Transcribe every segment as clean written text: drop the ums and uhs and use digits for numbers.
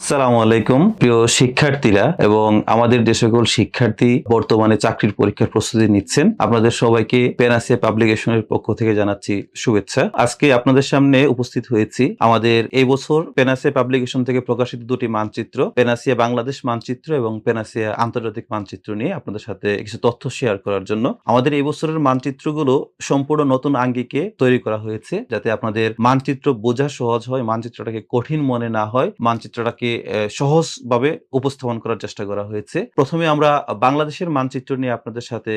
আসসালামু আলাইকুম প্রিয় শিক্ষার্থীরা এবং আমাদের যে সকল শিক্ষার্থী বর্তমানে চাকরির পরীক্ষার প্রস্তুতি নিচ্ছেন, আপনাদের সবাইকে পেনাসিয়া পাবলিকেশনের পক্ষ থেকে জানাচ্ছি শুভেচ্ছা। আজকে আপনাদের সামনে উপস্থিত হয়েছি আমাদের এই বছর পেনাসিয়া পাবলিকেশন থেকে প্রকাশিত দুটি মানচিত্র, পেনাসিয়া বাংলাদেশ মানচিত্র এবং পেনাসিয়া আন্তর্জাতিক মানচিত্র নিয়ে আপনাদের সাথে কিছু তথ্য শেয়ার করার জন্য। আমাদের এই বছরের মানচিত্রগুলো সম্পূর্ণ নতুন আঙ্গিকে তৈরি করা হয়েছে, যাতে আপনাদের মানচিত্র বোঝা সহজ হয়, মানচিত্রটাকে কঠিন মনে না হয়, মানচিত্রটাকে সহজভাবে উপস্থাপন করার চেষ্টা করা হয়েছে। প্রথমে আমরা বাংলাদেশের মানচিত্র নিয়ে আপনাদের সাথে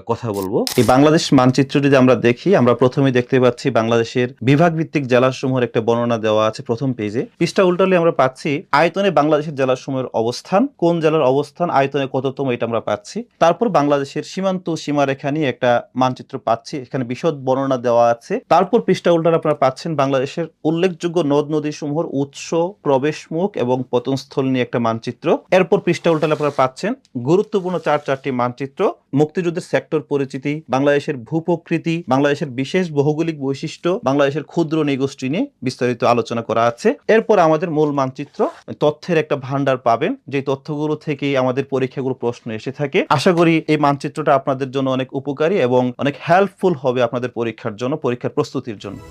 কথা বলবো। এই বাংলাদেশ মানচিত্র যদি আমরা দেখি, আমরা প্রথমে দেখতে পাচ্ছি বাংলাদেশের বিভাগ ভিত্তিক জেলাসমূহের একটা বর্ণনা দেওয়া আছে প্রথম পেজে। পৃষ্ঠা উল্টালে আমরা পাচ্ছি আয়তনে বাংলাদেশের জেলাসমূহের অবস্থান, কোন জেলার অবস্থান আয়তনে কততম, এটা আমরা পাচ্ছি। তারপর বাংলাদেশের সীমান্ত সীমারেখা নিয়ে একটা মানচিত্র পাচ্ছি, এখানে বিশদ বর্ণনা দেওয়া আছে। তারপর পৃষ্ঠা উল্টালে আপনারা পাচ্ছেন বাংলাদেশের উল্লেখযোগ্য নদ নদী সমূহের উৎস, প্রবেশমুখ এবং পতনস্থল নিয়ে একটা মানচিত্র। এরপর পৃষ্ঠা উল্টালে আপনারা পাচ্ছেন গুরুত্বপূর্ণ চারটি মানচিত্র, মুক্তিযুদ্ধের সেক্টর পরিচিতি, বাংলাদেশের ভূপ্রকৃতি, বাংলাদেশের বিশেষ ভৌগোলিক বৈশিষ্ট্য, বাংলাদেশের ক্ষুদ্র নৃগোষ্ঠী নিয়ে বিস্তারিত আলোচনা করা আছে। এরপর আমাদের মূল মানচিত্র, তথ্যের একটা ভান্ডার পাবেন, যে তথ্যগুলো থেকে আমাদের পরীক্ষাগুলো প্রশ্ন এসে থাকে। আশা করি এই মানচিত্রটা আপনাদের জন্য অনেক উপকারী এবং অনেক হেল্পফুল হবে আপনাদের পরীক্ষার জন্য, পরীক্ষার প্রস্তুতির জন্য।